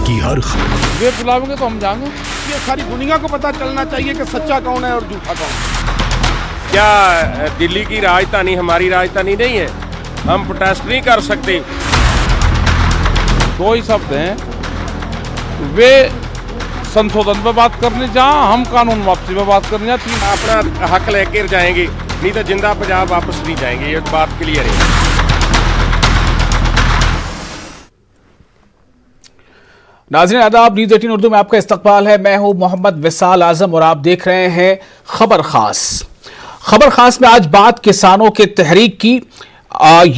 की हर वे बुलावेंगे तो हम जाएंगे। ये सारी दुनिया को पता चलना चाहिए कि सच्चा कौन है और झूठा कौन है। क्या दिल्ली की राजधानी हमारी राजधानी नहीं है? हम प्रोटेस्ट नहीं कर सकते। दो ही शब्द हैं, वे संशोधन पे बात करने जा, हम कानून वापसी पे बात करने जा। अपना हक लेकर जाएंगे, नहीं तो जिंदा पंजाब वापस नहीं जाएंगे। ये बात क्लियर है। नाज़रीन आदाब, न्यूज़ 18 उर्दू में आपका इस्तकबाल है। मैं हूं मोहम्मद विसाल आजम और आप देख रहे हैं खबर खास। खबर खास में आज बात किसानों के तहरीक की।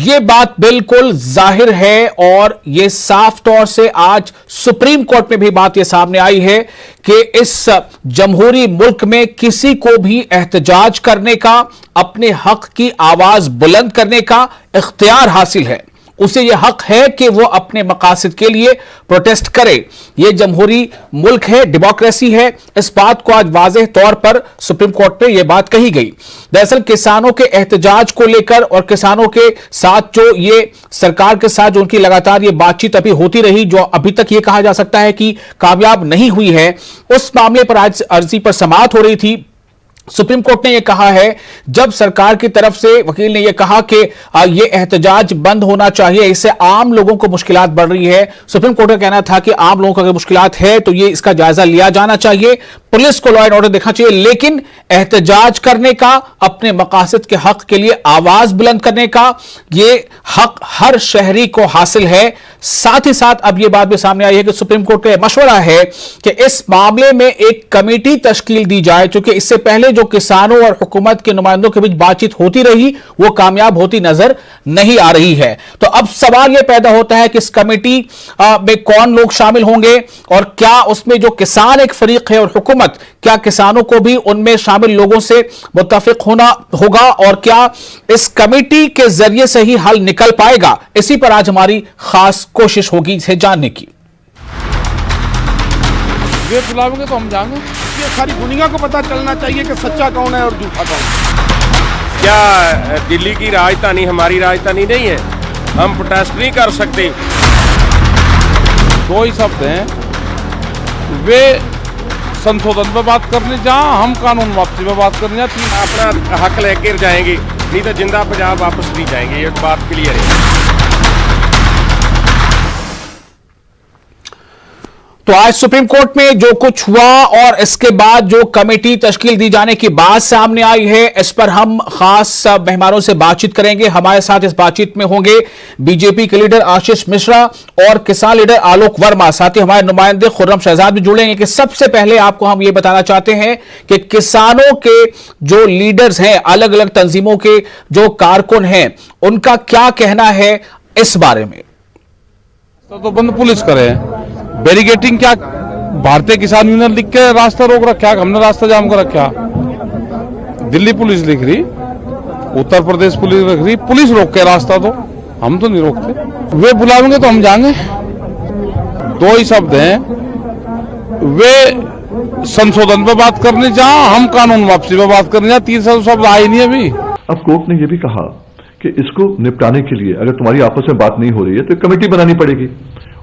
ये बात बिल्कुल जाहिर है और ये साफ तौर से आज सुप्रीम कोर्ट में भी बात ये सामने आई है कि इस जमहूरी मुल्क में किसी को भी एहतजाज करने का, अपने हक की आवाज बुलंद करने का इख्तियार हासिल है। उसे यह हक है कि वो अपने मकासद के लिए प्रोटेस्ट करे। यह जमहूरी मुल्क है, डेमोक्रेसी है। इस बात को आज वाज़ेह तौर पर सुप्रीम कोर्ट में यह बात कही गई। दरअसल किसानों के एहतजाज को लेकर और किसानों के साथ जो ये सरकार के साथ जो उनकी लगातार ये बातचीत अभी होती रही, जो अभी तक ये कहा जा सकता है कि कामयाब नहीं हुई है, उस मामले पर आज अर्जी पर समाअत हो रही थी। सुप्रीम कोर्ट ने यह कहा है, जब सरकार की तरफ से वकील ने यह कहा कि यह एहतजाज बंद होना चाहिए, इससे आम लोगों को मुश्किलात बढ़ रही है। सुप्रीम कोर्ट का कहना था कि आम लोगों को अगर मुश्किलात है तो ये इसका जायजा लिया जाना चाहिए, पुलिस को लॉ एंड ऑर्डर देखना चाहिए, लेकिन एहतजाज करने का, अपने मकासद के हक के लिए आवाज बुलंद करने का ये हक हर शहरी को हासिल है। साथ ही साथ अब यह बात भी सामने आई है कि सुप्रीम कोर्ट का मशवरा है कि इस मामले में एक कमेटी तश्कील दी जाए, क्योंकि इससे पहले जो किसानों और हुकूमत के नुमाइंदों के बीच बातचीत होती रही वो कामयाब होती नजर नहीं आ रही है। तो अब सवाल यह पैदा होता है कि इस कमेटी में कौन लोग शामिल होंगे और क्या उसमें जो किसान एक फरीक है और हुकूमत, क्या किसानों को भी उनमें शामिल लोगों से मुत्तफिक होना होगा और क्या इस कमेटी के जरिए से ही हल निकल पाएगा? इसी पर आज हमारी खास कोशिश होगी इसे जानने की। वे बुलावेंगे तो हम जाएंगे। ये सारी दुनिया को पता चलना चाहिए कि सच्चा कौन है और झूठा कौन है। क्या दिल्ली की राजधानी हमारी राजधानी नहीं है? हम प्रोटेस्ट नहीं कर सकते। दो ही शब्द हैं, वे संशोधन पे बात करने जा, हम कानून वापसी पे बात करने जा। अपना हक लेकर जाएंगे, नहीं तो जिंदा पंजाब वापस नहीं जाएंगे। ये बात क्लियर है। तो आज सुप्रीम कोर्ट में जो कुछ हुआ और इसके बाद जो कमेटी तश्कील दी जाने की बात सामने आई है, इस पर हम खास मेहमानों से बातचीत करेंगे। हमारे साथ इस बातचीत में होंगे बीजेपी के लीडर आशीष मिश्रा और किसान लीडर आलोक वर्मा, साथ ही हमारे नुमाइंदे खुर्रम शहजाद भी जुड़ेंगे। कि सबसे पहले आपको हम ये बताना चाहते हैं कि किसानों के जो लीडर्स हैं, अलग अलग तंजीमों के जो कारकुन हैं, उनका क्या कहना है इस बारे में? तो बंद पुलिस करे, बैरिकेटिंग क्या भारतीय किसान यूनियन लिख के रास्ता रोक रखा, हमने रास्ता जाम कर रखा। दिल्ली पुलिस लिख रही, उत्तर प्रदेश पुलिस लिख रही, पुलिस रोक के रास्ता, तो हम तो नहीं रोकते। वे बुलावेंगे तो हम जाएंगे। दो ही शब्द हैं, वे संशोधन पे बात करने जा, हम कानून वापसी पे बात करने जा। तीसरा शब्द आए नहीं अभी। अब कोर्ट ने यह भी कहा कि इसको निपटाने के लिए अगर तुम्हारी आपस में बात नहीं हो रही है तो एक कमेटी बनानी पड़ेगी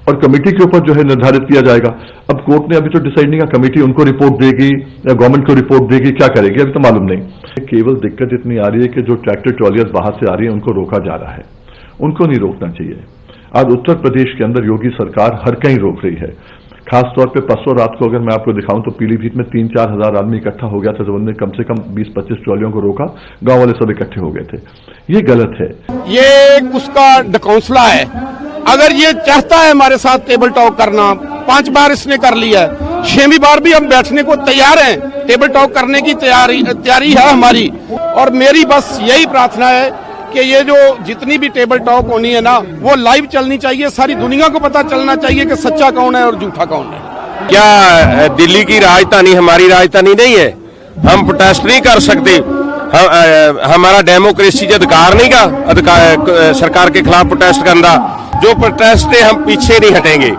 और कमेटी के ऊपर जो है निर्धारित किया जाएगा। अब कोर्ट ने अभी तो डिसाइड नहीं किया, कमेटी उनको रिपोर्ट देगी या गवर्नमेंट को रिपोर्ट देगी, क्या करेगी अभी तो मालूम नहीं। केवल दिक्कत इतनी आ रही है कि जो ट्रैक्टर ट्रॉलियां बाहर से आ रही है उनको रोका जा रहा है, उनको नहीं रोकना चाहिए। आज उत्तर प्रदेश के अंदर योगी सरकार हर कहीं रोक रही है। खासतौर पर परसों रात को अगर मैं आपको दिखाऊं तो पीलीभीत में 3-4 हजार आदमी इकट्ठा हो गया था, जब उन्होंने कम से कम 20-25 ट्रॉलियों को रोका, गांव वाले सब इकट्ठे हो गए थे। ये गलत है। ये उसका डकौंसला है। अगर ये चाहता है हमारे साथ टेबल टॉक करना, 5 बार इसने कर लिया है, 6वीं बार भी हम बैठने को तैयार हैं। टेबल टॉक करने की तैयारी है हमारी। और मेरी बस यही प्रार्थना है कि ये जो जितनी भी टेबल टॉक होनी है ना, वो लाइव चलनी चाहिए। सारी दुनिया को पता चलना चाहिए कि सच्चा कौन है और झूठा कौन है। क्या दिल्ली की राजधानी हमारी राजधानी नहीं है? हम प्रोटेस्ट नहीं कर सकते। हमारा डेमोक्रेसी का अधिकार नहीं का सरकार के खिलाफ प्रोटेस्ट करना। जो प्रोटेस्ट है हम पीछे नहीं हटेंगे।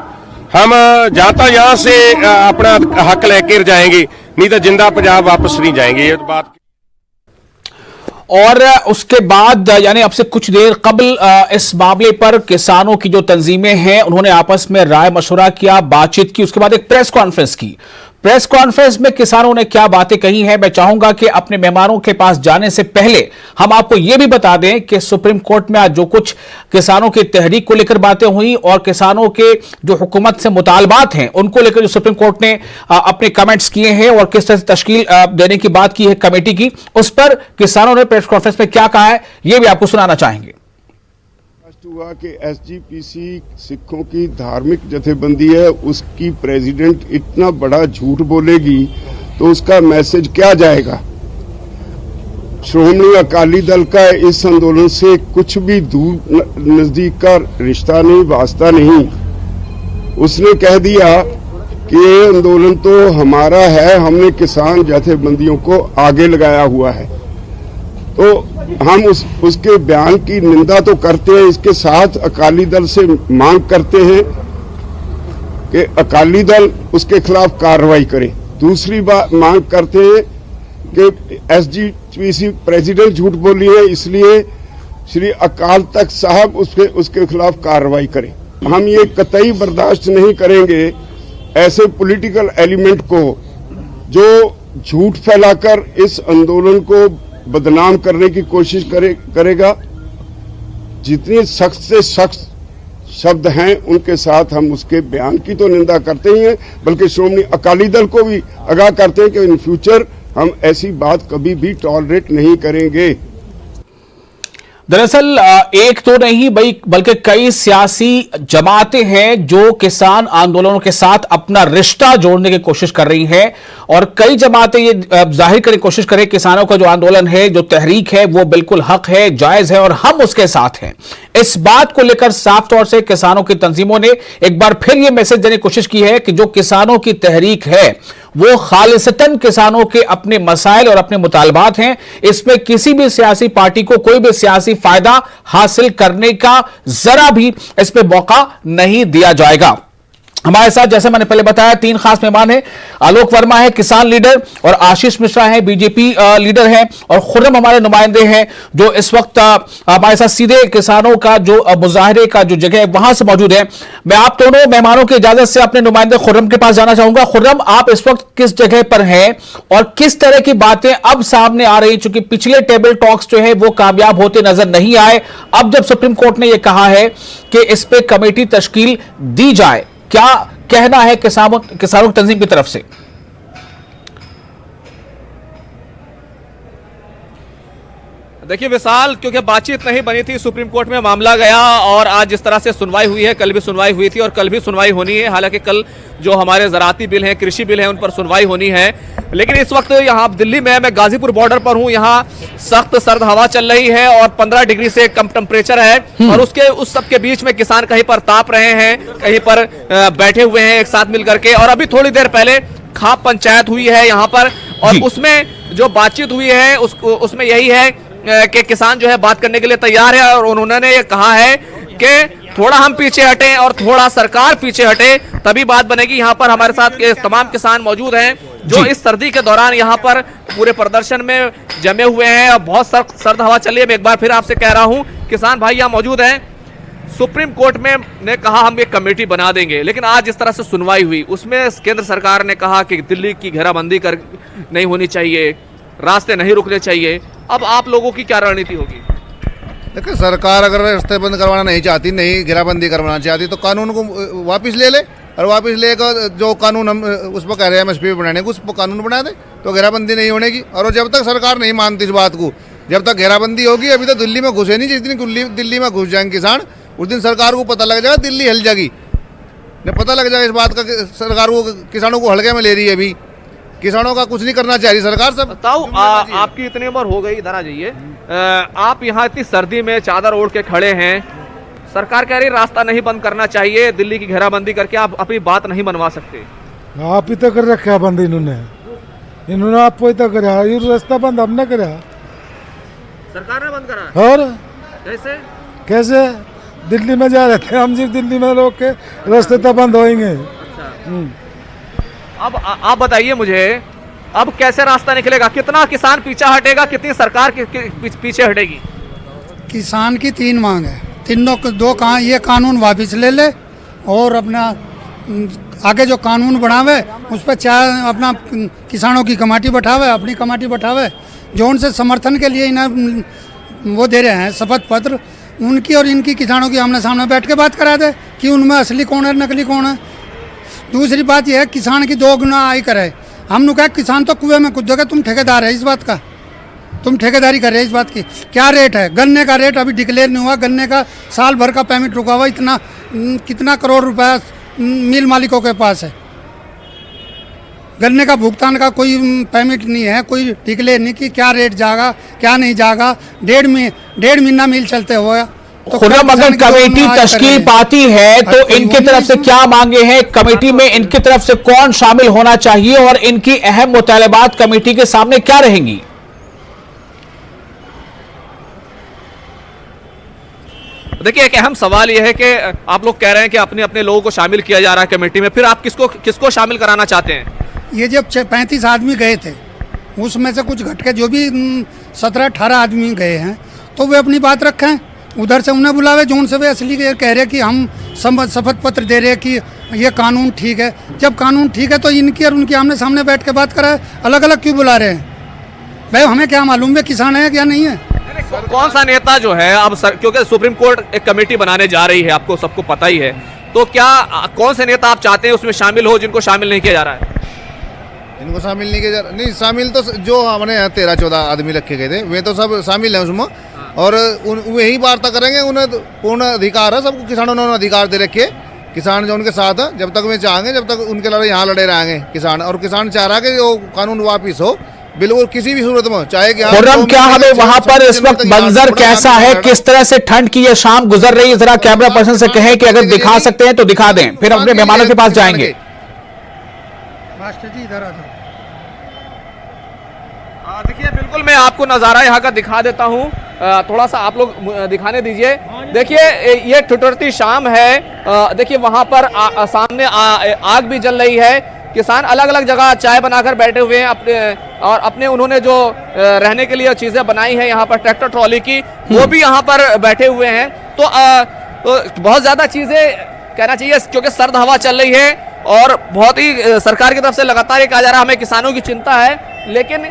हम जाता यहाँ से अपना हक लेकर जाएंगे, नहीं तो जिंदा पंजाब वापस नहीं जाएंगे। ये बात और उसके बाद यानी अब से कुछ देर कबल इस मामले पर किसानों की जो तंजीमें हैं उन्होंने आपस में राय मशवरा किया, बातचीत की, उसके बाद एक प्रेस कॉन्फ्रेंस की। प्रेस कॉन्फ्रेंस में किसानों ने क्या बातें कही हैं, मैं चाहूंगा कि अपने मेहमानों के पास जाने से पहले हम आपको यह भी बता दें कि सुप्रीम कोर्ट में आज जो कुछ किसानों की तहरीक को लेकर बातें हुई और किसानों के जो हुकूमत से मुतालबात हैं उनको लेकर जो सुप्रीम कोर्ट ने अपने कमेंट्स किए हैं और किस तरह से तश्कील देने की बात की है कमेटी की, उस पर किसानों ने प्रेस कॉन्फ्रेंस में क्या कहा है यह भी आपको सुनाना चाहेंगे। हुआ कि एसजीपीसी सिखों की धार्मिक जथेबंदी है, उसकी प्रेसिडेंट इतना बड़ा झूठ बोलेगी तो उसका मैसेज क्या जाएगा। श्रोमणी अकाली दल का इस आंदोलन से कुछ भी दूर नजदीक का रिश्ता नहीं, वास्ता नहीं। उसने कह दिया कि ये आंदोलन तो हमारा है, हमने किसान जथेबंदियों को आगे लगाया हुआ है। तो हम उसके बयान की निंदा तो करते हैं, इसके साथ अकाली दल से मांग करते हैं कि अकाली दल उसके खिलाफ कार्रवाई करे। दूसरी बात मांग करते हैं कि एसजीपीसी प्रेसिडेंट झूठ बोली है, इसलिए श्री अकाल तख्त साहब उसके खिलाफ कार्रवाई करें। हम ये कतई बर्दाश्त नहीं करेंगे ऐसे पॉलिटिकल एलिमेंट को जो झूठ फैलाकर इस आंदोलन को बदनाम करने की कोशिश करेगा। जितनी सख्त से सख्त शब्द हैं उनके साथ हम उसके बयान की तो निंदा करते ही हैं, बल्कि श्रोमणी अकाली दल को भी आगाह करते हैं कि इन फ्यूचर हम ऐसी बात कभी भी टॉलरेट नहीं करेंगे। दरअसल एक तो नहीं बल्कि कई सियासी जमातें हैं जो किसान आंदोलनों के साथ अपना रिश्ता जोड़ने की कोशिश कर रही हैं और कई जमातें ये जाहिर करने की कोशिश करें किसानों का जो आंदोलन है, जो तहरीक है, वो बिल्कुल हक है, जायज है और हम उसके साथ हैं। इस बात को लेकर साफ तौर से किसानों की तंजीमों ने एक बार फिर यह मैसेज देने की कोशिश की है कि जो किसानों की तहरीक है वो खालिसतन किसानों के अपने मसाइल और अपने मुतालबात हैं। इसमें किसी भी सियासी पार्टी को कोई भी सियासी फायदा हासिल करने का जरा भी इसमें मौका नहीं दिया जाएगा। हमारे साथ जैसे मैंने पहले बताया 3 खास मेहमान हैं। आलोक वर्मा है किसान लीडर और आशीष मिश्रा है बीजेपी लीडर हैं और खुर्रम हमारे नुमाइंदे हैं जो इस वक्त हमारे साथ सीधे किसानों का जो मुजाहरे का जो जगह है वहां से मौजूद है। मैं आप दोनों मेहमानों की इजाजत से अपने नुमाइंदे खुर्रम के पास जाना चाहूंगा। खुर्रम, आप इस वक्त किस जगह पर हैं और किस तरह की बातें अब सामने आ रही, चूंकि पिछले टेबल टॉक्स जो है वो कामयाब होते नजर नहीं आए, अब जब सुप्रीम कोर्ट ने यह कहा है कि इस पे कमेटी तश्कील दी जाए, क्या कहना है किसानों की तंजीम की तरफ से? देखिए विशाल, क्योंकि बातचीत नहीं बनी थी, सुप्रीम कोर्ट में मामला गया और आज जिस तरह से सुनवाई हुई है, कल भी सुनवाई हुई थी और कल भी सुनवाई होनी है। हालांकि कल जो हमारे ज़राती बिल हैं, कृषि बिल हैं, उन पर सुनवाई होनी है। लेकिन इस वक्त यहाँ दिल्ली में मैं गाजीपुर बॉर्डर पर हूँ, यहाँ सख्त सर्द हवा चल रही है और 15 डिग्री से कम टेम्परेचर है और उस सब के बीच में किसान कहीं पर ताप रहे हैं, कहीं पर बैठे हुए हैं एक साथ मिलकर के। और अभी थोड़ी देर पहले खाप पंचायत हुई है यहाँ पर और उसमें जो बातचीत हुई है उसमें यही है कि किसान जो है बात करने के लिए तैयार है और उन्होंने ये कहा है कि थोड़ा हम पीछे हटें और थोड़ा सरकार पीछे हटे, तभी बात बनेगी। यहाँ पर हमारे साथ तमाम किसान मौजूद हैं जो इस सर्दी के दौरान यहाँ पर पूरे प्रदर्शन में जमे हुए हैं और बहुत सर्द हवा चल रही है। मैं एक बार फिर आपसे कह रहा हूँ, किसान भाई यहाँ मौजूद हैं। सुप्रीम कोर्ट में ने कहा हम एक कमेटी बना देंगे, लेकिन आज जिस तरह से सुनवाई हुई उसमें केंद्र सरकार ने कहा कि दिल्ली की घेराबंदी कर नहीं होनी चाहिए, रास्ते नहीं रुकने चाहिए। अब आप लोगों की क्या रणनीति होगी? देखिए, सरकार अगर रास्ते बंद करवाना नहीं चाहती, नहीं घेराबंदी करवाना चाहती, तो कानून को वापस ले ले और वापस लेकर जो कानून हम उस पर कह रहे हैं एमएसपी बनाने को, उस पर कानून बना दे तो घेराबंदी नहीं होने की। और जब तक सरकार नहीं मानती इस बात को, जब तक घेराबंदी होगी, अभी तो दिल्ली में घुसे नहीं, जिस दिन दिल्ली में घुस जाएंगे किसान उस दिन सरकार को पता लग जाएगा, दिल्ली हिल जाएगी, पता लग जाएगा इस बात का सरकार को किसानों को हल्के में ले रही है। अभी किसानों का कुछ नहीं करना चाह रही सरकार। सब बताओ, आपकी इतनी उम्र हो गई, इधर आ जाइए। आप यहाँ इतनी सर्दी में चादर ओढ़ के खड़े हैं, सरकार कह रही रास्ता नहीं बंद करना चाहिए, दिल्ली की घेराबंदी करके आप अपनी बात नहीं मनवा सकते। आप ही तो कर रखा बंद इन्होंने आप तो करा, ये रास्ता बंद हमने करा, सरकार ने बंद करा। और कैसे दिल्ली में जा रहे थे हम, जी दिल्ली में रोक के रास्ते तो बंद होंगे। अब आप बताइए मुझे, अब कैसे रास्ता निकलेगा? कितना किसान पीछे हटेगा, कितनी सरकार पीछे हटेगी? किसान की 3 मांग है, तीनों ये कानून वापस ले ले और अपना आगे जो कानून बनावे उस पर चाहे अपना किसानों की कमेटी बैठावे, अपनी कमेटी बैठावे, जो उनसे समर्थन के लिए इन्हें वो दे रहे हैं शपथ पत्र, उनकी और इनकी किसानों की आमने सामने बैठ के बात करा दे कि उनमें असली कौन है नकली कौन है। दूसरी बात यह है किसान की 2 गुना आई करे। हमने कहा किसान तो कुएं में कूदोगे, तुम ठेकेदार है इस बात का, तुम ठेकेदारी कर रहे हैं इस बात की। क्या रेट है? गन्ने का रेट अभी डिक्लेयर नहीं हुआ, गन्ने का साल भर का पेमेंट रुका हुआ, इतना कितना करोड़ रुपया मिल मालिकों के पास है। गन्ने का भुगतान का कोई पेमेंट नहीं है, कोई डिक्लेयर नहीं कि क्या रेट जाएगा क्या नहीं जाएगा। 1.5 महीना मिल चलते हुए तो खुर्रम, अगर कमेटी तश्कील पाती है तो इनकी तरफ से क्या मांगे हैं? कमेटी में इनकी तरफ से कौन शामिल होना चाहिए और इनकी अहम मुतालबात कमेटी के सामने क्या रहेंगी? देखिए, एक अहम सवाल यह है कि आप लोग कह रहे हैं कि अपने अपने लोगों को शामिल किया जा रहा है कमेटी में, फिर आप किसको शामिल कराना चाहते हैं? ये जब 35 आदमी गए थे उसमें से कुछ घट के जो भी 17-18 आदमी गए हैं तो वे अपनी बात रखें, उधर से उन्हें बुलावे जो उनसे वे असली कह रहे कि हम शपथ पत्र दे रहे कि ये कानून ठीक है। जब कानून ठीक है तो इनकी और उनकी आमने सामने बैठ के बात कराए, अलग अलग क्यों बुला रहे हैं? भाई हमें क्या मालूम वे किसान है क्या नहीं है? कौन सा नेता जो है अब क्योंकि सुप्रीम कोर्ट एक कमेटी बनाने जा रही है, आपको सबको पता ही है, तो क्या कौन से नेता आप चाहते हैं उसमें शामिल हो जिनको शामिल नहीं किया जा रहा है? इनको शामिल नहीं किया जा रहा, नहीं शामिल तो जो हमारे यहाँ 13-14 आदमी रखे गए थे वे तो सब शामिल हैं उसमें, और वही वार्ता करेंगे। उन्हें पूर्ण अधिकार है, सबको किसानों ने अधिकार दे रखे, किसान जो उनके साथ है, जब तक वे चाहेंगे जब तक उनके लड़ाई यहाँ लड़े रहेंगे किसान, और किसान चाह रहा है कि वो कानून वापिस हो बिल्कुल किसी भी सूरत में, चाहे कि खुर्रम, क्या हमें वहां पर इस वक्त मंजर कैसा है, किस तरह से ठंड की ये शाम गुजर रही है? जरा कैमरा पर्सन से कहें कि अगर दिखा सकते हैं तो दिखा दें, फिर अपने मेहमानों के पास जाएंगे। मास्टर जी इधर आ जाओ। देखिए, बिल्कुल मैं आपको नज़ारा यहाँ का दिखा देता हूँ, थोड़ा सा आप लोग दिखाने दीजिए। देखिए, ये ठिठुरती शाम है, देखिए वहाँ पर सामने आग भी जल रही है, किसान अलग अलग जगह चाय बनाकर बैठे हुए हैं अपने उन्होंने जो रहने के लिए चीज़ें बनाई हैं यहाँ पर ट्रैक्टर ट्रॉली की, वो भी यहाँ पर बैठे हुए हैं। तो बहुत ज़्यादा चीज़ें कहना चाहिए क्योंकि सर्द हवा चल रही है और बहुत ही सरकार की तरफ से लगातार ये कहा जा रहा है हमें किसानों की चिंता है, लेकिन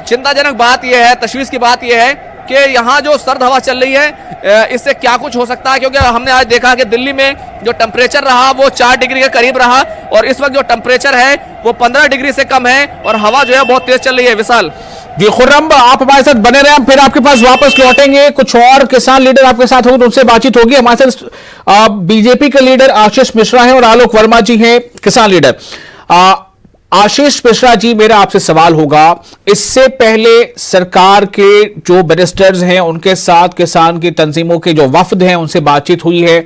चिंताजनक बात यह है, तशवीश की बात यह है कि यहाँ जो सर्द हवा चल रही है इससे क्या कुछ हो सकता है, क्योंकि हमने आज देखा कि दिल्ली में जो टेम्परेचर रहा वो 4 डिग्री के करीब रहा और इस वक्त जो टेम्परेचर है वो 15 डिग्री से कम है और हवा जो है बहुत तेज चल रही है। विशाल जी, खुर्रम आप हमारे साथ बने रहे, हम फिर आपके पास वापस लौटेंगे, कुछ और किसान लीडर आपके साथ होंगे, उनसे बातचीत होगी। हमारे साथ बीजेपी के लीडर आशीष मिश्रा हैं और आलोक वर्मा जी हैं किसान लीडर। आशीष मिश्रा जी, मेरा आपसे सवाल होगा, इससे पहले सरकार के जो मिनिस्टर्स हैं उनके साथ किसान की तंजीमों के जो वफद हैं उनसे बातचीत हुई है।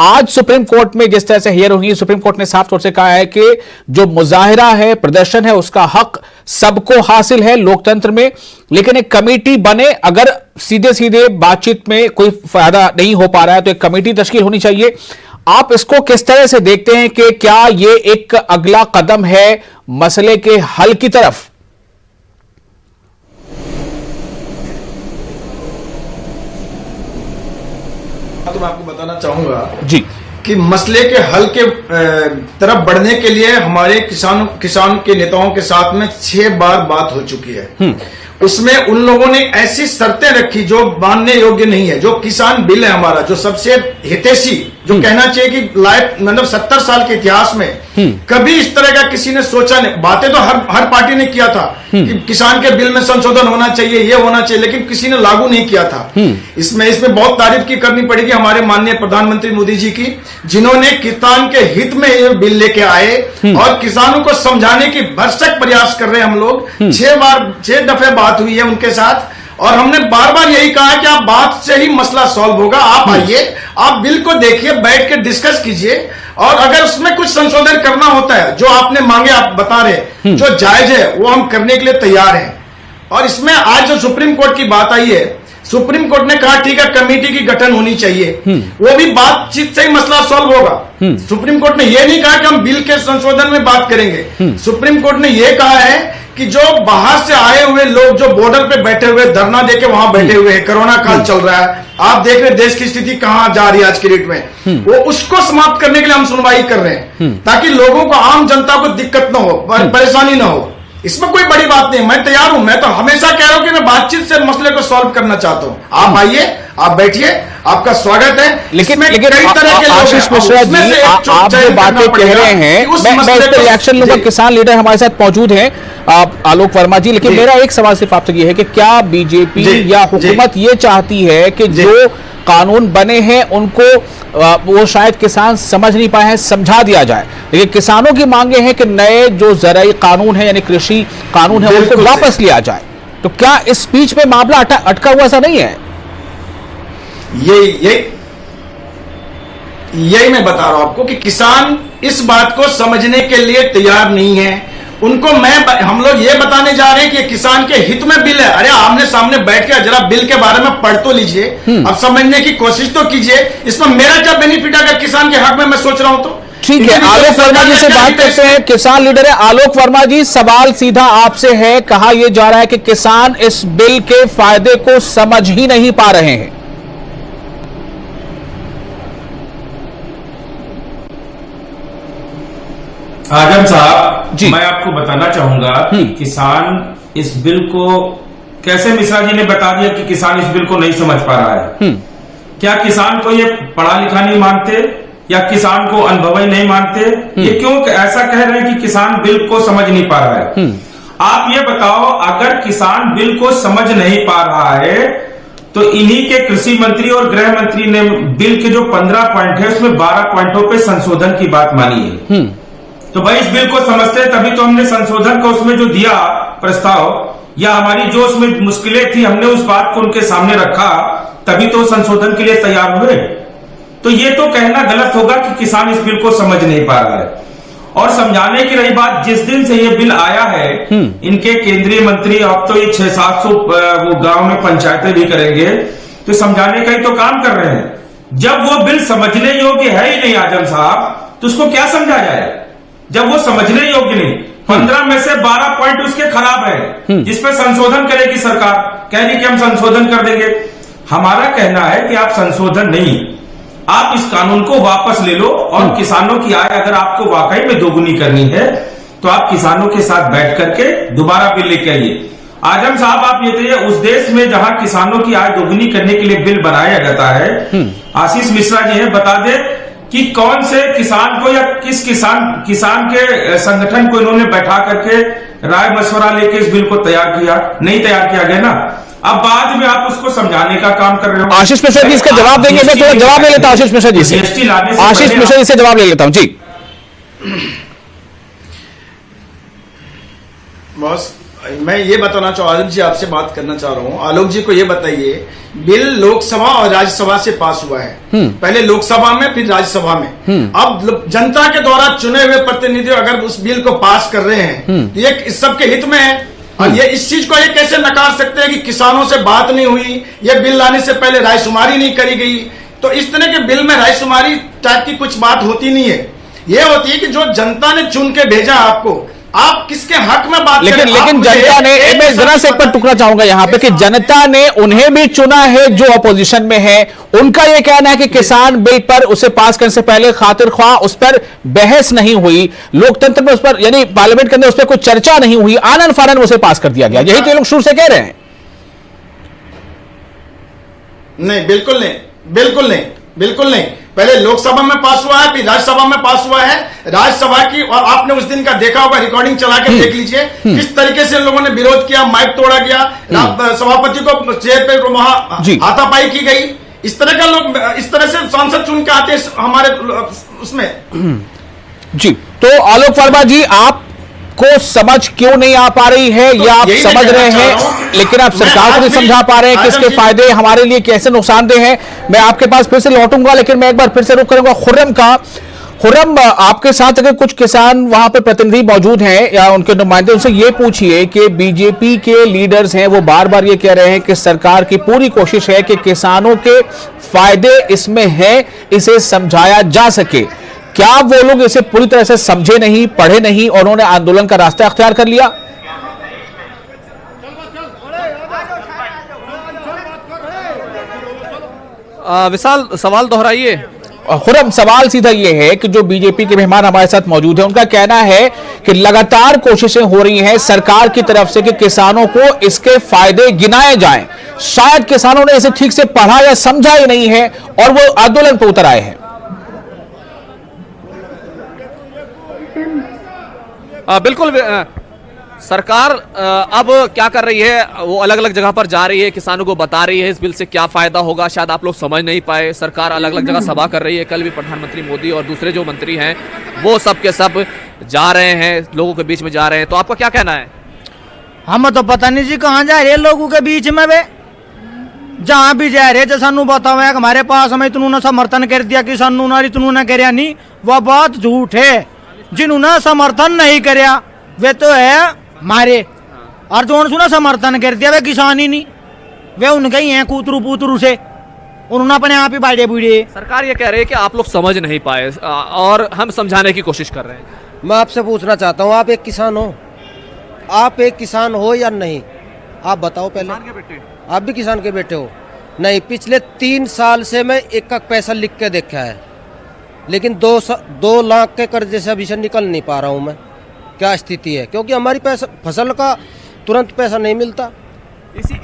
आज सुप्रीम कोर्ट में जिस तरह से हियरिंग हुई, सुप्रीम कोर्ट ने साफ तौर से कहा है कि जो मुजाहिरा है, प्रदर्शन है, उसका हक सबको हासिल है लोकतंत्र में, लेकिन एक कमेटी बने, अगर सीधे सीधे बातचीत में कोई फायदा नहीं हो पा रहा है तो एक कमेटी तश्कील होनी चाहिए। आप इसको किस तरह से देखते हैं कि क्या ये एक अगला कदम है मसले के हल की तरफ? तो मैं आपको बताना चाहूंगा जी कि मसले के हल के तरफ बढ़ने के लिए हमारे किसान के नेताओं के साथ में 6 बार बात हो चुकी है। उसमें उन लोगों ने ऐसी शर्तें रखी जो मानने योग्य नहीं है। जो किसान बिल है हमारा, जो सबसे हितैषी, जो कहना चाहिए कि लाइफ मतलब 70 साल के इतिहास में कभी इस तरह का किसी ने सोचा नहीं। बातें तो हर पार्टी ने किया था कि किसान के बिल में संशोधन होना चाहिए, ये होना चाहिए, लेकिन किसी ने लागू नहीं किया था। इसमें बहुत तारीफ की करनी पड़ेगी हमारे माननीय प्रधानमंत्री मोदी जी की, जिन्होंने किसान के हित में ये बिल लेके आए और किसानों को समझाने की भरसक प्रयास कर रहे हैं हम लोग। 6 दफे बात हुई है उनके साथ और हमने बार बार यही कहा कि आप बात से ही मसला सॉल्व होगा। आप आइए, आप बिल को देखिए, बैठ के डिस्कस कीजिए और अगर उसमें कुछ संशोधन करना होता है, जो आपने मांगे आप बता रहे, जो जायज है वो हम करने के लिए तैयार हैं। और इसमें आज जो सुप्रीम कोर्ट की बात आई है, सुप्रीम कोर्ट ने कहा ठीक है कमेटी की गठन होनी चाहिए, वो भी बातचीत से ही मसला सॉल्व होगा। सुप्रीम कोर्ट ने यह नहीं कहा कि हम बिल के संशोधन में बात करेंगे। सुप्रीम कोर्ट ने यह कहा है कि जो बाहर से आए हुए लोग जो बॉर्डर पे बैठे हुए धरना देके वहां बैठे हुए हैं, कोरोना काल चल रहा है, आप देख रहे हैं देश की स्थिति कहां जा रही है आज की डेट में, वो उसको समाप्त करने के लिए हम सुनवाई कर रहे हैं ताकि लोगों को, आम जनता को दिक्कत ना हो, परेशानी ना हो। इसमें कोई बड़ी बात नहीं, मैं तैयार हूं। मैं तो हमेशा कह रहा हूं कि मैं बातचीत से मसले को सॉल्व करना चाहता हूं। आप आइए, आप बैठिए, आपका स्वागत है। लेकिन आशीष मिश्रा जी, आप जो बातें कह रहे हैं, मैं इस पर रिएक्शन लूंगा। किसान लीडर हमारे साथ मौजूद हैं आलोक वर्मा जी, लेकिन मेरा एक सवाल सिर्फ आपसे ये है कि क्या बीजेपी या हुकूमत ये चाहती है कि जो कानून बने हैं उनको वो शायद किसान समझ नहीं पाए हैं, समझा दिया जाए, लेकिन किसानों की मांगे हैं कि नए जो ज़राई कानून है यानी कृषि कानून है उनको वापस लिया जाए, तो क्या इस बीच में मामला अटका हुआ सा नहीं है? यही मैं बता रहा हूं आपको कि किसान इस बात को समझने के लिए तैयार नहीं है। उनको हम लोग ये बताने जा रहे हैं कि किसान के हित में बिल है। अरे आमने सामने बैठ के जरा बिल के बारे में पढ़ तो लीजिए, अब समझने की कोशिश तो कीजिए। इसमें मेरा क्या बेनिफिट अगर किसान के हक में मैं सोच रहा हूं तो? ठीक है, आलोक वर्मा जी से बात करते हैं, किसान लीडर है आलोक वर्मा जी। सवाल सीधा आपसे है, कहा यह जा रहा है कि किसान इस बिल के फायदे को समझ ही नहीं पा रहे हैं। आजम साहब, मैं आपको बताना चाहूंगा कि किसान इस बिल को कैसे, मिश्रा जी ने बता दिया कि किसान इस बिल को नहीं समझ पा रहा है। क्या किसान को ये पढ़ा लिखा नहीं मानते या किसान को अनुभवी नहीं मानते? ये क्यों ऐसा कह रहे हैं कि किसान बिल को समझ नहीं पा रहा है? आप ये बताओ, अगर किसान बिल को समझ नहीं पा रहा है तो इन्हीं के कृषि मंत्री और गृह मंत्री ने बिल के जो 15 पॉइंट है उसमें 12 पॉइंटों पे संशोधन की बात मानी है। तो भाई इस बिल को समझते हैं तभी तो हमने संशोधन को उसमें जो दिया प्रस्ताव, या हमारी जो उसमें मुश्किलें थी हमने उस बात को उनके सामने रखा, तभी तो संशोधन के लिए तैयार हुए। तो ये तो कहना गलत होगा कि किसान इस बिल को समझ नहीं पा रहा है। और समझाने की रही बात, जिस दिन से ये बिल आया है इनके केंद्रीय मंत्री, अब तो ये 600-700 वो गांव में पंचायतें भी करेंगे, तो समझाने का ही तो काम कर रहे हैं। जब वो बिल समझने योग्य है ही नहीं आजम साहब, तो उसको क्या समझा जाए? जब वो समझने योग्य नहीं, 15 में से 12 पॉइंट उसके खराब है, जिसपे संशोधन करेगी सरकार, कह रही कि हम संशोधन कर देंगे। हमारा कहना है कि आप संशोधन नहीं, आप इस कानून को वापस ले लो और किसानों की आय अगर आपको वाकई में दोगुनी करनी है तो आप किसानों के साथ बैठ करके दोबारा बिल लेके आइए। आजम साहब, आप ये बताइए, उस देश में जहां किसानों की आय दोगुनी करने के लिए बिल बनाया जाता है, आशीष मिश्रा जी हैं, बता दे कि कौन से किसान को या किस किसान के संगठन को इन्होंने बैठा करके राय मशवरा लेके इस बिल को तैयार किया? नहीं तैयार किया गया ना। अब बाद में आप उसको समझाने का काम कर रहे हो। आशीष मिश्रा जी इसका जवाब देंगे, मैं थोड़ा जवाब ले लेता हूं आशीष मिश्रा जी से। आशीष मिश्रा जी से जवाब ले लेता हूं जी। बॉस, मैं ये बताना चाहूँ, आलोक जी आपसे बात करना चाह रहा हूँ। आलोक जी को ये बताइए, बिल लोकसभा और राज्यसभा से पास हुआ है, पहले लोकसभा में फिर राज्यसभा में। अब जनता के द्वारा चुने हुए प्रतिनिधि अगर उस बिल को पास कर रहे हैं तो ये इस सबके हित में है। और ये इस चीज को ये कैसे नकार सकते हैं कि किसानों से बात नहीं हुई, ये बिल लाने से पहले रायशुमारी नहीं करी गई? तो इस तरह के बिल में रायशुमारी टाइप की कुछ बात होती नहीं है। ये होती है कि जो जनता ने चुन के भेजा आपको, आप किसके हक में बात लेकिन जनता ने, मैं जरा से एक पर टुकड़ा चाहूंगा यहां पे कि जनता ने उन्हें भी चुना है जो अपोजिशन में है। उनका यह कहना है कि किसान बिल पर उसे पास करने से पहले खातिर ख्वाह उस पर बहस नहीं हुई, लोकतंत्र में उस पर यानी पार्लियामेंट के अंदर उस पर कोई चर्चा नहीं हुई, आनन फानन उसे पास कर दिया गया। यही तो लोग शुरू से कह रहे हैं। नहीं, बिल्कुल नहीं, बिल्कुल नहीं, बिल्कुल नहीं। पहले लोकसभा में पास हुआ है, फिर राज्यसभा में पास हुआ है। राज्यसभा की, और आपने उस दिन का देखा होगा, रिकॉर्डिंग चला के देख लीजिए किस तरीके से लोगों ने विरोध किया, माइक तोड़ा गया, सभापति को चेयर पे वहां हाथापाई की गई। इस तरह का लोग, इस तरह से सांसद चुन के आते हैं हमारे उसमें जी। तो आलोक वर्मा जी, आप को समझ क्यों नहीं आ पा रही है, या आप समझ रहे हैं लेकिन आप सरकार को नहीं समझा पा रहे हैं कि इसके फायदे हमारे लिए कैसे नुकसानदेह हैं? मैं आपके पास फिर से लौटूंगा, लेकिन मैं एक बार फिर से रुक करूंगा खुर्रम का। खुर्रम, आपके साथ अगर कुछ किसान वहां पे प्रतिनिधि मौजूद हैं या उनके नुमाइंदे, उनसे ये पूछिए कि बीजेपी के लीडर्स हैं, वो बार बार ये कह रहे हैं कि सरकार की पूरी कोशिश है कि किसानों के फायदे इसमें हैं, इसे समझाया जा सके। क्या वो लोग इसे पूरी तरह से समझे नहीं, पढ़े नहीं और उन्होंने आंदोलन का रास्ता अख्तियार कर लिया? विशाल, सवाल दोहराइए। खुरम, सवाल सीधा ये है कि जो बीजेपी के मेहमान हमारे साथ मौजूद हैं, उनका कहना है कि लगातार कोशिशें हो रही हैं सरकार की तरफ से कि किसानों को इसके फायदे गिनाए जाएं। शायद किसानों ने इसे ठीक से पढ़ा या समझा ही नहीं है और वो आंदोलन पर उतर आए हैं। बिल्कुल, सरकार अब क्या कर रही है, वो अलग अलग जगह पर जा रही है, किसानों को बता रही है इस बिल से क्या फायदा होगा। शायद आप लोग समझ नहीं पाए, सरकार अलग अलग जगह सभा कर रही है। कल भी प्रधानमंत्री मोदी और दूसरे जो मंत्री हैं वो सब के सब जा रहे हैं, लोगों के बीच में जा रहे हैं। तो आपका क्या कहना है? हम तो पता नहीं जी कहाँ जा रहे हैं लोगों के बीच में, वे जहाँ भी जा रहे थे सानू बताओ हमारे पास हमें इतनू समर्थन कर दिया किसानों ने, इतनू ने करया नहीं, वह बात झूठ है। जिन्होंने समर्थन नहीं करया वे तो है मारे, और जो सुना समर्थन कर दिया वे किसान ही नहीं, वे उनके ही हैं कूतरू पुतरू से, उन्होंने अपने आप ही बाड़े बूढ़े। सरकार ये कह रही है कि आप लोग समझ नहीं पाए और हम समझाने की कोशिश कर रहे हैं। मैं आपसे पूछना चाहता हूँ, आप एक किसान हो? आप एक किसान हो या नहीं? आप बताओ पहले। किसान के बेटे? आप भी किसान के बेटे हो? नहीं, पिछले 3 साल से मैं एक पैसा लिख के देखा है, लेकिन 2 लाख के कर्जे से अभी से निकल नहीं पा रहा हूँ मैं। क्या स्थिति है? क्योंकि हमारी फसल का तुरंत पैसा नहीं मिलता।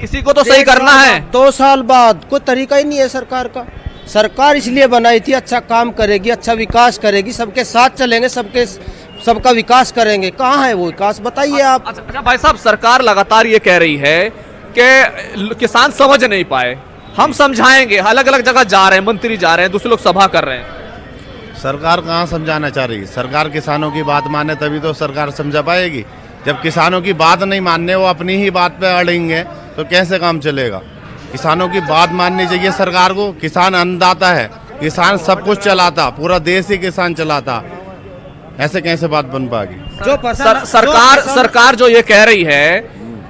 इसी को तो सही करना है। 2 साल बाद कोई तरीका ही नहीं है सरकार का। सरकार इसलिए बनाई थी अच्छा काम करेगी, अच्छा विकास करेगी, सबके साथ चलेंगे, सबका विकास करेंगे। कहाँ है वो विकास, बताइए आप। अच्छा भाई साहब, सरकार लगातार ये कह रही है कि किसान समझ नहीं पाए, हम समझाएंगे। अलग अलग जगह जा रहे हैं, मंत्री जा रहे हैं, दूसरे लोग सभा कर रहे हैं। सरकार कहाँ समझाना चाह रही है? सरकार किसानों की बात माने तभी तो सरकार समझा पाएगी। जब किसानों की बात नहीं मानने, वो अपनी ही बात पे अड़ेंगे तो कैसे काम चलेगा? किसानों की बात माननी चाहिए सरकार को। किसान अन्नदाता है, किसान सब कुछ चलाता, पूरा देश ही किसान चलाता, ऐसे कैसे बात बन पाएगी? सरकार जो ये कह रही है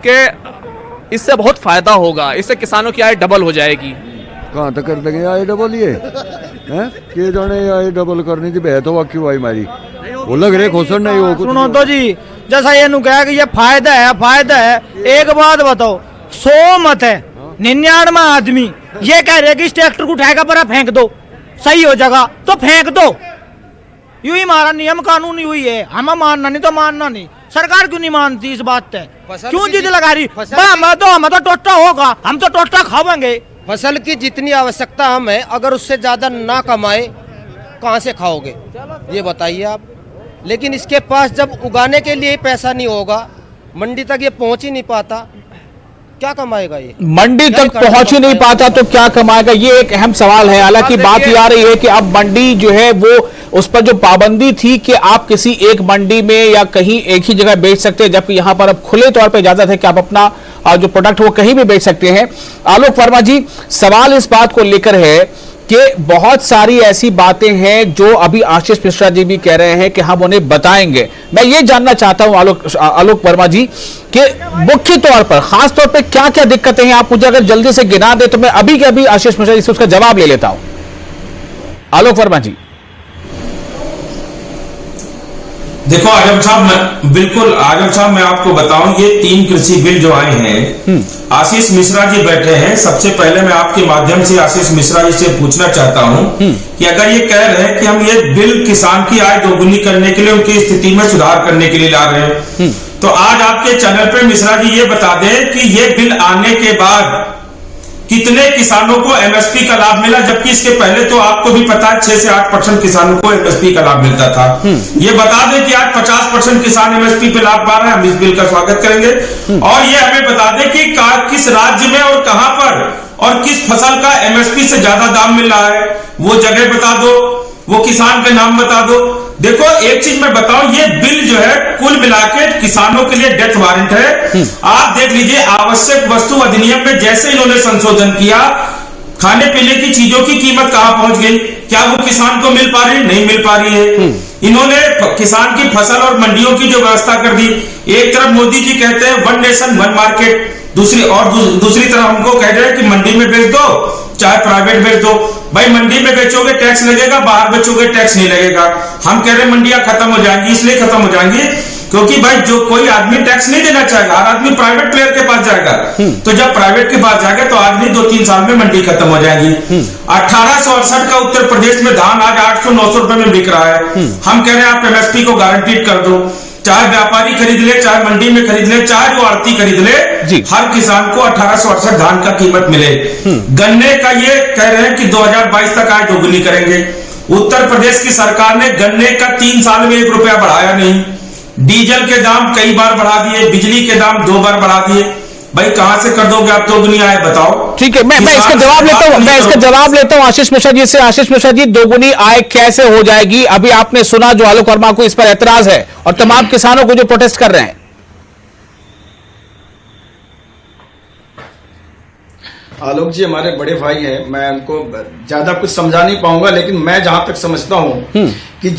कि इससे बहुत फायदा होगा, इससे किसानों की आय डबल हो जाएगी। कहाँ तक कर देंगे आय डबल? ये के जाने आय डबल करने की बहत हो क्यों आई मारी, वो लग रहे खोसन नहीं हो। सुनो तो जी, जैसा ये नु कहा कि ये फायदा है, एक बात बताओ, 100 मत है 99 आदमी ये कह रहे कि इस ट्रैक्टर को उठाएगा पर फेंक दो, सही हो जाएगा तो फेंक दो। यूं ही हमारा नियम कानून हुई है, हमें मानना नहीं तो मानना नहीं। सरकार क्यों नहीं मानती इस बात पे? क्यों जिद लगा रही? हमें तो टोटा होगा, हम तो टोटा खावेंगे। फसल की जितनी आवश्यकता हमें, अगर उससे ज्यादा ना कमाए कहाँ से खाओगे ये बताइए आप। लेकिन इसके पास जब उगाने के लिए पैसा नहीं होगा, मंडी तक ये पहुंच ही नहीं पाता, क्या कमाएगा? ये मंडी तक पहुंच ही नहीं पाता तो क्या कमाएगा, ये एक अहम सवाल है। हालांकि बात ये आ रही है कि अब मंडी जो है वो, उस पर जो पाबंदी थी कि आप किसी एक मंडी में या कहीं एक ही जगह बेच सकते हैं, जबकि यहां पर अब खुले तौर पे इजाजत है कि आप अपना जो प्रोडक्ट वो कहीं भी बेच सकते हैं। आलोक वर्मा जी, सवाल इस बात को लेकर है कि बहुत सारी ऐसी बातें हैं जो अभी आशीष मिश्रा जी भी कह रहे हैं कि हम उन्हें बताएंगे। मैं ये जानना चाहता हूं आलोक वर्मा जी कि मुख्य तौर पर, खास तौर पर क्या क्या दिक्कतें हैं, आप मुझे अगर जल्दी से गिना दे तो मैं अभी के अभी आशीष मिश्रा जी से उसका जवाब ले लेता हूं। आलोक वर्मा जी। देखो आजम साहब, मैं आपको बताऊं, ये 3 कृषि बिल जो आए हैं, आशीष मिश्रा जी बैठे हैं। सबसे पहले मैं आपके माध्यम से आशीष मिश्रा जी से पूछना चाहता हूं कि अगर ये कह रहे हैं कि हम ये बिल किसान की आय दोगुनी करने के लिए, उनकी स्थिति में सुधार करने के लिए ला रहे हैं, तो आज आपके चैनल पे मिश्रा जी ये बता दें कि ये बिल आने के बाद कितने किसानों को एमएसपी का लाभ मिला, जबकि इसके पहले तो आपको भी पता है 6 से 8% किसानों को एमएसपी का लाभ मिलता था। ये बता दें कि आज 50% किसान एमएसपी पे लाभ पा रहे हैं। हम इस बिल का स्वागत करेंगे। और ये हमें बता दें कि किस राज्य में और कहां पर और किस फसल का एमएसपी से ज्यादा दाम मिल रहा है, वो जगह बता दो, वो किसान का नाम बता दो। देखो एक चीज मैं बताऊं, ये बिल जो है कुल मिलाके किसानों के लिए डेथ वारंट है। आप देख लीजिए, आवश्यक वस्तु अधिनियम में जैसे इन्होंने संशोधन किया, खाने पीने की चीजों की कीमत कहां पहुंच गई, क्या वो किसान को मिल पा रही? नहीं मिल पा रही है। इन्होंने किसान की फसल और मंडियों की जो व्यवस्था कर दी, एक तरफ मोदी जी कहते हैं 1 नेशन 1 मार्केट, दूसरी तरफ हमको कह रहे हैं कि मंडी में बेच दो चाहे प्राइवेट बेच दो। भाई मंडी में बेचोगे टैक्स लगेगा, बाहर बेचोगे टैक्स नहीं लगेगा। हम कह रहे हैं मंडियां खत्म हो जाएंगी, इसलिए खत्म हो जाएंगी क्योंकि भाई जो कोई आदमी टैक्स नहीं देना चाहेगा, हर आदमी प्राइवेट प्लेयर के पास जाएगा। तो जब प्राइवेट के पास जाएगा तो आज नहीं 2-3 साल में मंडी खत्म हो जाएगी। 1868 का उत्तर प्रदेश में धान आज 800-900 रुपए में बिक रहा है। हम कह रहे हैं आप एमएसपी को गारंटीड कर दो, चाहे व्यापारी खरीद ले, चाहे मंडी में खरीद ले, चाहे जो आड़ती खरीद ले, हर किसान को 1868 धान का कीमत मिले। गन्ने का ये कह रहे हैं कि 2022 तक आज दोगुनी करेंगे। उत्तर प्रदेश की सरकार ने गन्ने का 3 साल में 1 रुपया बढ़ाया नहीं। डीजल के दाम कई बार बढ़ा दिए, बिजली के दाम 2 बार बढ़ा दिए। भाई कहां से कर दोगे आप दोगुनी आय, बताओ। ठीक है, मैं इसका जवाब लेता हूं आशीष मिश्रा जी से। आशीष मिश्रा जी, दोगुनी आय कैसे हो जाएगी? अभी आपने सुना जो आलोक वर्मा को इस पर एतराज है और तमाम किसानों को जो प्रोटेस्ट कर रहे हैं। आलोक जी हमारे बड़े भाई हैं, मैं उनको ज्यादा कुछ समझा नहीं पाऊंगा, लेकिन मैं जहां तक समझता हूं कि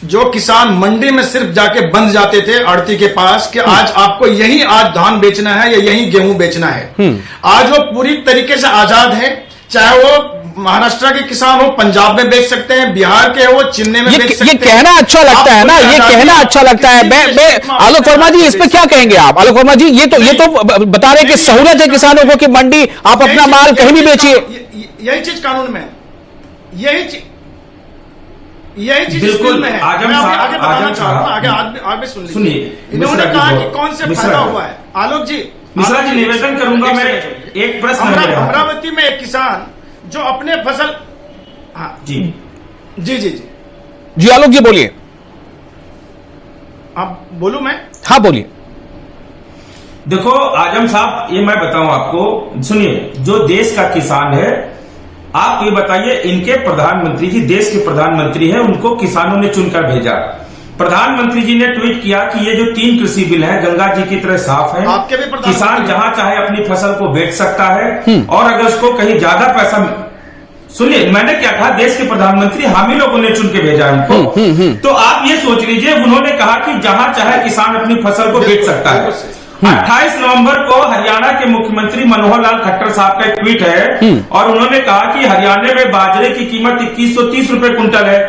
जो किसान मंडी में सिर्फ जाके बंध जाते थे आड़ती के पास कि आज आपको यही आज धान बेचना है या यही गेहूं बेचना है, आज वो पूरी तरीके से आजाद है। चाहे वो महाराष्ट्र के किसान हो, पंजाब में बेच सकते हैं, बिहार के हो, चेन्नई में बेच सकते हैं। ये कहना अच्छा लगता है ना, ये कहना अच्छा लगता है। मैं आलोक वर्मा जी, इस पे क्या कहेंगे आप? आलोक वर्मा जी, ये तो बता रहे कि सहूलत है किसानों को कि मंडी आप अपना माल कहीं भी बेचिए। यही चीज कानून में है, यही चीज बिल्कुल में है। आगे बताना चाह रहा हूं, आगे सुनिए। इन्होंने कहा कि कौन से फायदा हुआ है। आलोक जी, मिश्रा जी, निवेदन करूंगा मैं, एक प्रश्न अमरावती में एक किसान जो अपने फसल, हाँ जी जी जी जी जी आलोक जी बोलिए। आप बोलूं मैं? हाँ बोलिए। देखो आजम साहब, ये मैं बताऊं आपको, सुनिए, जो देश का किसान है, आप ये बताइए, इनके प्रधानमंत्री जी देश के प्रधानमंत्री हैं, उनको किसानों ने चुनकर भेजा। प्रधानमंत्री जी ने ट्वीट किया कि ये जो 3 कृषि बिल है गंगा जी की तरह साफ है, किसान जहां चाहे अपनी फसल को बेच सकता है, और अगर उसको कहीं ज्यादा पैसा, सुनिए मैंने क्या कहा, देश के प्रधानमंत्री हम ही लोगों ने चुन के भेजा उनको। तो आप ये सोच लीजिए, उन्होंने कहा कि जहां चाहे किसान अपनी फसल को बेच सकता है। 28 नवंबर को हरियाणा के मुख्यमंत्री मनोहर लाल खट्टर साहब का एक ट्वीट है, और उन्होंने कहा कि हरियाणा में बाजरे की कीमत 2130 रुपए कुंटल है।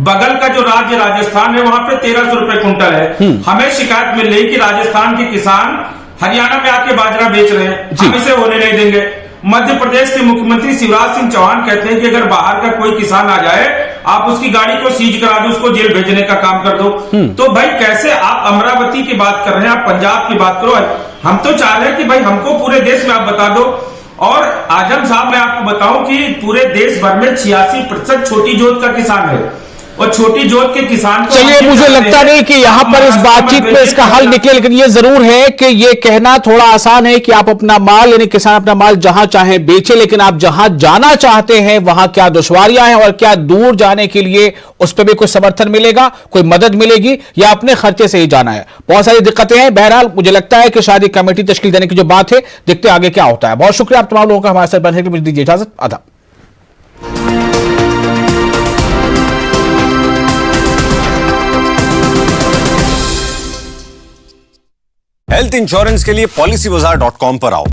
बगल का जो राज्य राजस्थान है वहां पे 1300 रुपए कुंटल है। हमें शिकायत मिल रही कि राजस्थान के किसान हरियाणा में आके बाजरा बेच रहे हैं, हम इसे होने नहीं देंगे। मध्य प्रदेश के मुख्यमंत्री शिवराज सिंह चौहान कहते हैं कि अगर बाहर का कोई किसान आ जाए, आप उसकी गाड़ी को सीज करा दो, उसको जेल भेजने का काम कर दो। तो भाई कैसे आप अमरावती की बात कर रहे हैं, आप पंजाब की बात करो। हम तो चाह रहे हैं कि भाई हमको पूरे देश में आप बता दो। और आजम साहब, मैं आपको बताऊं कि पूरे देश भर में 86% छोटी जोत का किसान है, और छोटी जोत के किसान को, चलिए, मुझे लगता नहीं कि यहां पर इस बातचीत में इसका हल निकले, लेकिन ये जरूर है कि ये कहना थोड़ा आसान है कि आप अपना माल, यानी किसान अपना माल जहां चाहे बेचे, लेकिन आप जहां जाना चाहते हैं वहां क्या दुश्वारियां हैं और क्या दूर जाने के लिए उस पर भी कोई समर्थन मिलेगा, कोई मदद मिलेगी, या अपने खर्चे से ही जाना है। बहुत सारी दिक्कतें हैं। बहरहाल मुझे लगता है कि शायद एक कमेटी तश्कील देने की जो बात है, देखते आगे क्या होता है। बहुत शुक्रिया आप तमाम लोगों का हमारे साथ बनने के लिए। मुझे दीजिए इजाजत। आदाब। हेल्थ इंश्योरेंस के लिए policybazaar.com पर आओ।